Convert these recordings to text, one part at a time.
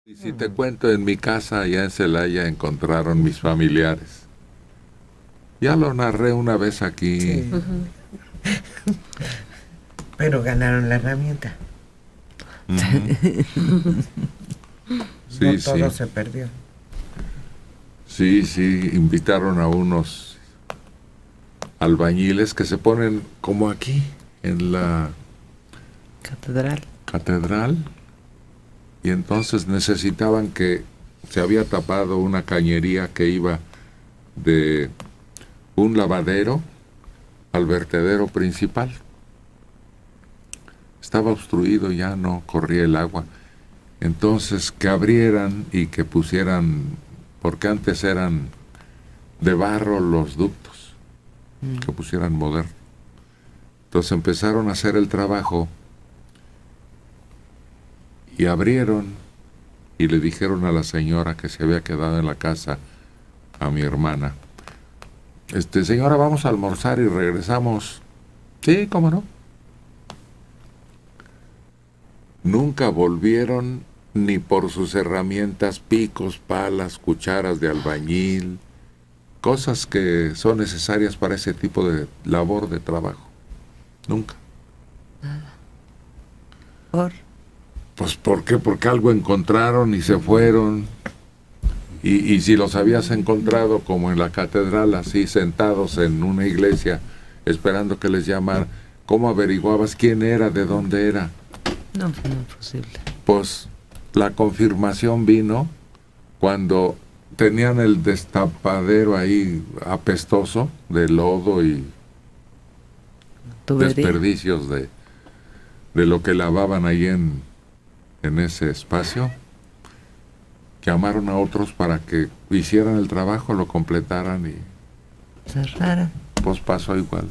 Y si te cuento, en mi casa allá en Celaya encontraron mis familiares. Ya lo narré una vez aquí. Sí. Pero ganaron la herramienta. Sí, No todo sí. se perdió. Sí, sí, invitaron a unos albañiles que se ponen como aquí, en la catedral, y entonces necesitaban que se había tapado una cañería que iba de un lavadero al vertedero principal. Estaba obstruido, ya no corría el agua. Entonces que abrieran y que pusieran, porque antes eran de barro los ductos, que pusieran moderno. Entonces empezaron a hacer el trabajo y abrieron y le dijeron a la señora que se había quedado en la casa, a mi hermana, señora, vamos a almorzar y regresamos. Sí, cómo no. Nunca volvieron ni por sus herramientas, picos, palas, cucharas de albañil, cosas que son necesarias para ese tipo de labor de trabajo. Nunca. ¿Por? Pues ¿por qué? Porque algo encontraron y se fueron. Y si los habías encontrado como en la catedral, así sentados en una iglesia, esperando que les llamaran, ¿cómo averiguabas quién era, de dónde era? No, fue imposible. Pues la confirmación vino cuando tenían el destapadero ahí apestoso de lodo y Tubería. desperdicios de lo que lavaban ahí en ese espacio. Llamaron a otros para que hicieran el trabajo, lo completaran y cerraron. Pues pasó igual.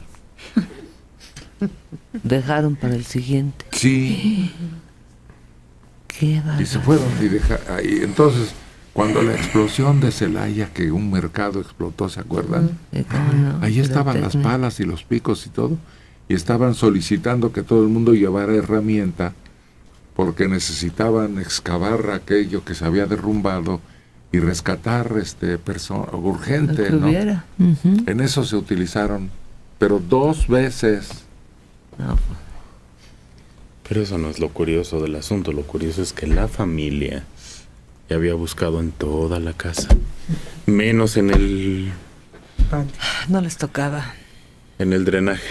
Dejaron para el siguiente. Sí. Qué barbaridad. Y se fueron y dejaron ahí. Entonces, cuando la explosión de Celaya, que un mercado explotó, ¿se acuerdan? No, ahí estaban las palas y los picos y todo, y estaban solicitando que todo el mundo llevara herramienta porque necesitaban excavar aquello que se había derrumbado y rescatar urgente, ¿no? En eso se utilizaron, pero 2 veces. No. Pero eso no es lo curioso del asunto. Lo curioso es que la familia ya había buscado en toda la casa, menos en el... No les tocaba. En el drenaje.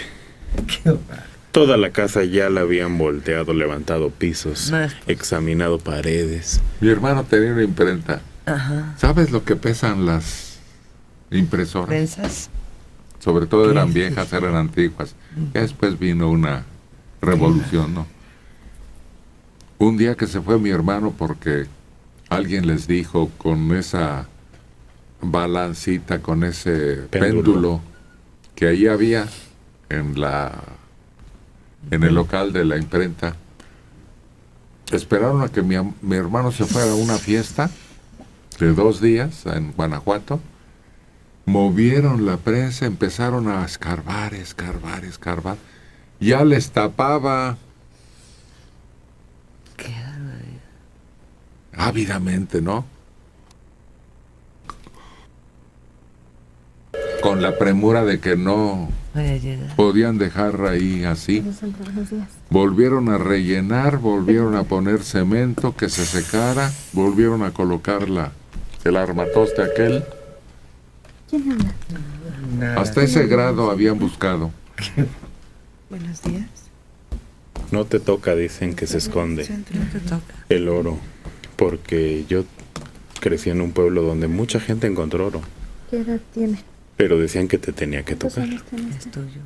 Toda la casa ya la habían volteado, levantado pisos, examinado paredes. Mi hermano tenía una imprenta. Ajá. ¿Sabes lo que pesan las impresoras? ¿Prensas? Sobre todo eran viejas, eran antiguas. Ya después vino una revolución, ¿no? Un día que se fue mi hermano porque alguien les dijo con esa balancita, con ese péndulo que ahí había en el local de la imprenta. Esperaron a que mi hermano se fuera a una fiesta de 2 días en Guanajuato. Movieron la prensa, empezaron a escarbar. Ya les tapaba. Qué barbaridad. Ávidamente, ¿no? Con la premura de que no podían dejar ahí así. Volvieron a rellenar, volvieron a poner cemento que se secara, volvieron a colocar el armatoste aquel. Hasta ese grado habían buscado. Buenos días. No te toca, dicen que se esconde el oro, porque yo crecí en un pueblo donde mucha gente encontró oro. ¿Qué edad tiene? Pero decían que te tenía que tocar. Es tuyo.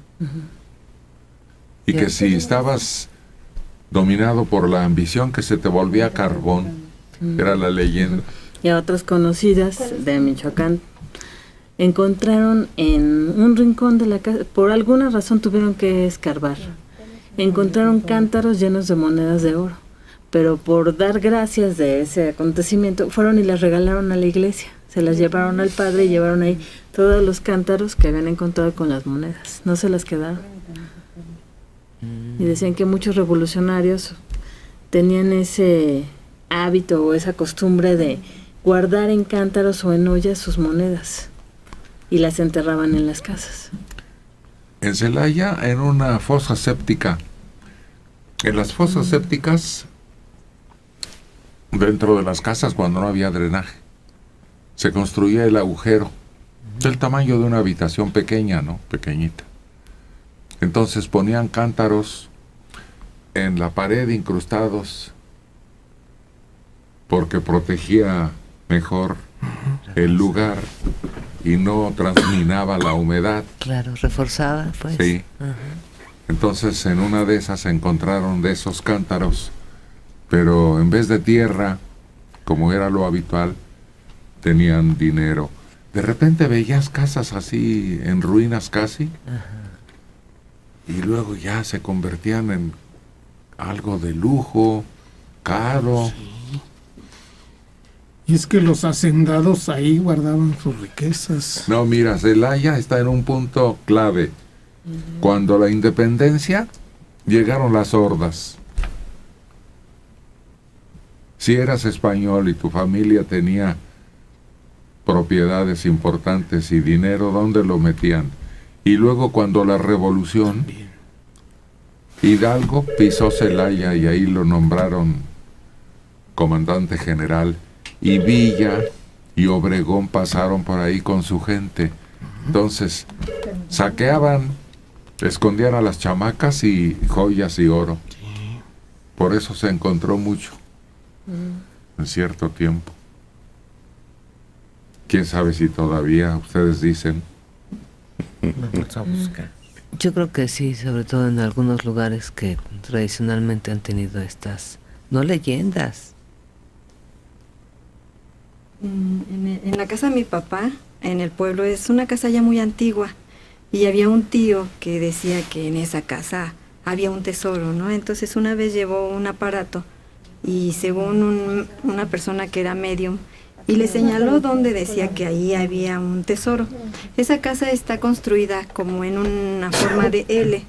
Y que si estabas dominado por la ambición, que se te volvía carbón. Era la leyenda. Y a otras conocidas de Michoacán encontraron en un rincón de la casa, por alguna razón tuvieron que escarbar. Encontraron cántaros llenos de monedas de oro, pero por dar gracias de ese acontecimiento fueron y las regalaron a la iglesia. Se las llevaron al padre y llevaron ahí todos los cántaros que habían encontrado con las monedas. No se las quedaron. Y decían que muchos revolucionarios tenían ese hábito o esa costumbre de guardar en cántaros o en ollas sus monedas y las enterraban en las casas. En Celaya, en una fosa séptica. En las fosas sépticas, dentro de las casas, cuando no había drenaje, se construía el agujero del tamaño de una habitación pequeña, ¿no? Pequeñita. Entonces ponían cántaros en la pared incrustados porque protegía mejor el lugar y no transminaba la humedad. Claro, reforzada, pues. Sí. Ajá. Entonces en una de esas se encontraron de esos cántaros, pero en vez de tierra, como era lo habitual, tenían dinero. De repente veías casas así en ruinas casi, y luego ya se convertían en algo de lujo, caro. Y es que los hacendados ahí guardaban sus riquezas. No, mira, Celaya está en un punto clave. Cuando la independencia, llegaron las hordas. Si eras español y tu familia tenía propiedades importantes y dinero, ¿dónde lo metían? Y luego cuando la revolución, Hidalgo pisó Celaya y ahí lo nombraron comandante general, y Villa y Obregón pasaron por ahí con su gente. Entonces saqueaban, escondían a las chamacas y joyas y oro. Por eso se encontró mucho en cierto tiempo. Quién sabe si todavía, ustedes dicen. Vamos a buscar. Yo creo que sí, sobre todo en algunos lugares que tradicionalmente han tenido estas, no leyendas. En la casa de mi papá, en el pueblo, es una casa ya muy antigua. Y había un tío que decía que en esa casa había un tesoro, ¿no? Entonces una vez llevó un aparato y según una persona que era medium, y le señaló donde decía que ahí había un tesoro. Esa casa está construida como en una forma de L,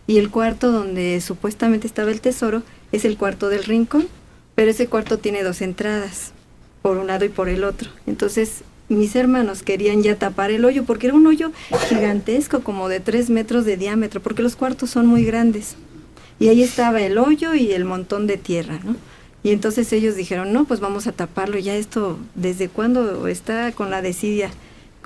y el cuarto donde supuestamente estaba el tesoro es el cuarto del rincón, pero ese cuarto tiene 2 entradas, por un lado y por el otro. Entonces mis hermanos querían ya tapar el hoyo, porque era un hoyo gigantesco, como de 3 metros de diámetro, porque los cuartos son muy grandes. Y ahí estaba el hoyo y el montón de tierra, ¿no? Y entonces ellos dijeron, no, pues vamos a taparlo, ya esto, ¿desde cuándo está con la desidia,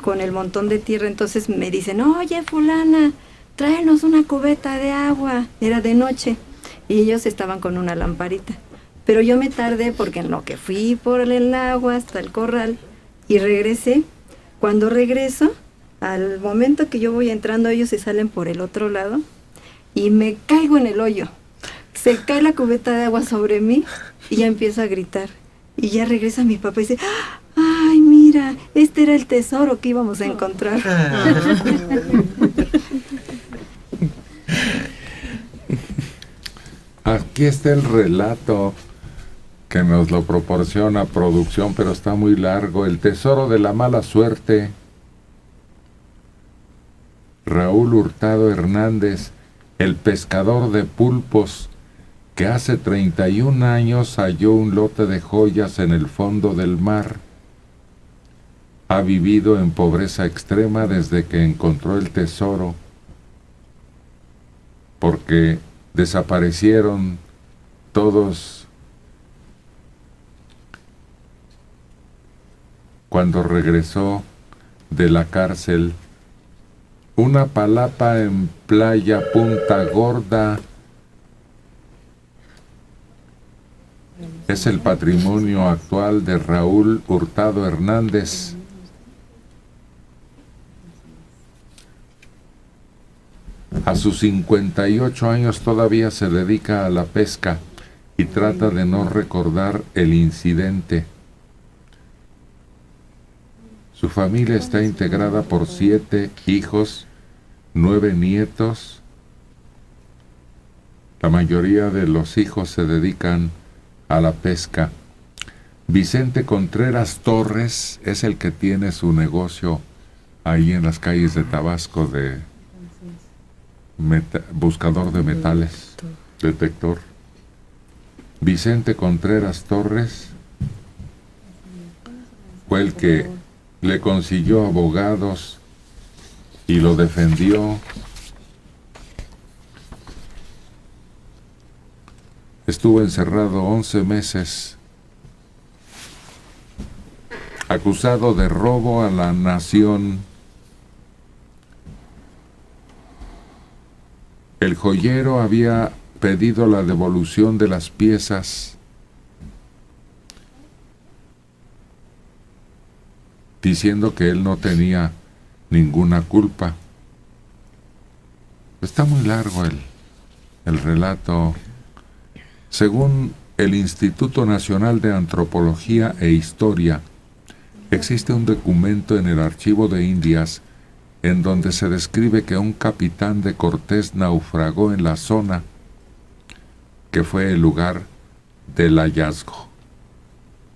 con el montón de tierra? Entonces me dicen, oye, fulana, tráenos una cubeta de agua. Era de noche y ellos estaban con una lamparita. Pero yo me tardé porque en lo que fui por el agua hasta el corral y regresé. Cuando regreso, al momento que yo voy entrando, ellos se salen por el otro lado y me caigo en el hoyo. Se cae la cubeta de agua sobre mí y ya empiezo a gritar. Y ya regresa mi papá y dice, ¡ay, mira! Este era el tesoro que íbamos a encontrar. Aquí está el relato que nos lo proporciona producción, pero está muy largo. El tesoro de la mala suerte. Raúl Hurtado Hernández, el pescador de pulpos, que hace 31 años halló un lote de joyas en el fondo del mar. Ha vivido en pobreza extrema desde que encontró el tesoro, porque desaparecieron todos cuando regresó de la cárcel. Una palapa en Playa Punta Gorda es el patrimonio actual de Raúl Hurtado Hernández. A sus 58 años todavía se dedica a la pesca y trata de no recordar el incidente. Su familia está integrada por 7 hijos, 9 nietos. La mayoría de los hijos se dedican a la pesca. Vicente Contreras Torres es el que tiene su negocio ahí en las calles de Tabasco de buscador de metales, detector. Vicente Contreras Torres fue el que le consiguió abogados y lo defendió. Estuvo encerrado 11 meses, acusado de robo a la nación. El joyero había pedido la devolución de las piezas, diciendo que él no tenía ninguna culpa. Está muy largo el relato. Según el Instituto Nacional de Antropología e Historia, existe un documento en el Archivo de Indias en donde se describe que un capitán de Cortés naufragó en la zona que fue el lugar del hallazgo.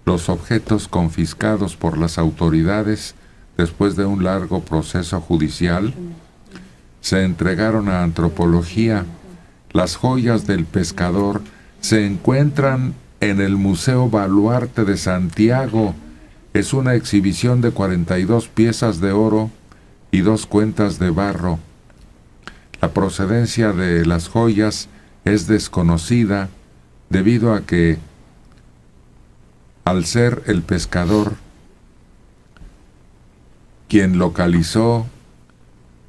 Los objetos confiscados por las autoridades después de un largo proceso judicial se entregaron a antropología. Las joyas del pescador se encuentran en el Museo Baluarte de Santiago. Es una exhibición de 42 piezas de oro y 2 cuentas de barro. La procedencia de las joyas es desconocida debido a que, al ser el pescador quien localizó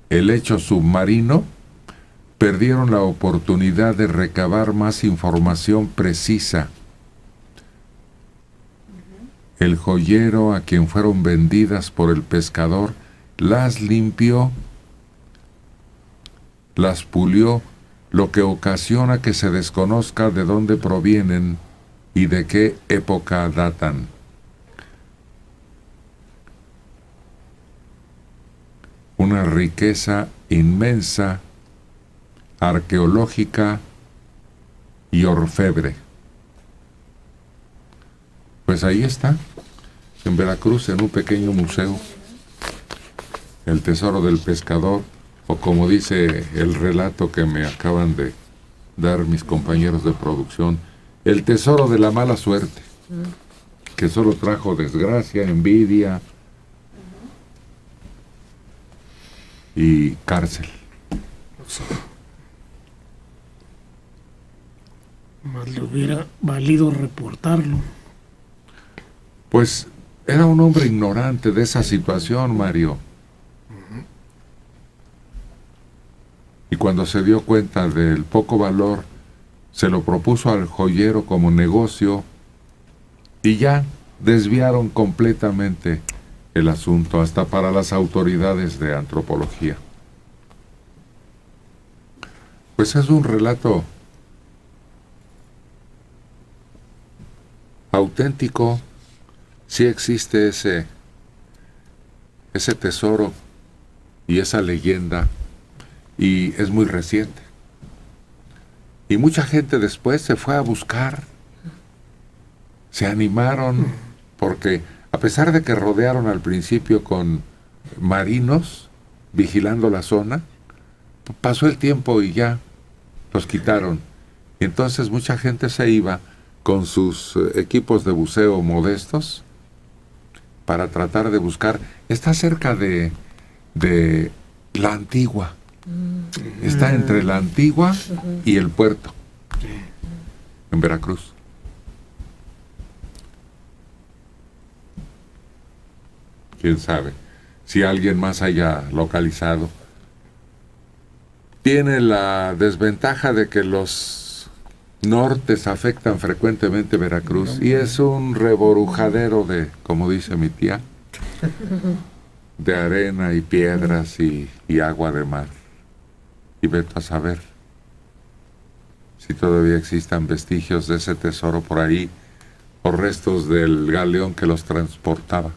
el hecho submarino, perdieron la oportunidad de recabar más información precisa. El joyero a quien fueron vendidas por el pescador las limpió, las pulió, lo que ocasiona que se desconozca de dónde provienen y de qué época datan. Una riqueza inmensa, arqueológica y orfebre. Pues ahí está, en Veracruz, en un pequeño museo, el tesoro del pescador, o como dice el relato que me acaban de dar mis compañeros de producción, el tesoro de la mala suerte, que solo trajo desgracia, envidia y cárcel. Más le hubiera valido reportarlo. Pues era un hombre ignorante de esa situación, Mario. Y cuando se dio cuenta del poco valor, se lo propuso al joyero como negocio y ya desviaron completamente el asunto, hasta para las autoridades de antropología. Pues es un relato auténtico. Sí existe ese tesoro y esa leyenda, y es muy reciente. Y mucha gente después se fue a buscar, se animaron, porque a pesar de que rodearon al principio con marinos vigilando la zona, pasó el tiempo y ya los quitaron. Y entonces mucha gente se iba con sus equipos de buceo modestos para tratar de buscar. Está cerca de la Antigua. Está entre la Antigua y el puerto, en Veracruz. Quién sabe si alguien más haya localizado. Tiene la desventaja de que los nortes afectan frecuentemente Veracruz, y es un reborujadero de, como dice mi tía, de arena y piedras y agua de mar. Y vete a saber si todavía existan vestigios de ese tesoro por ahí, o restos del galeón que los transportaba.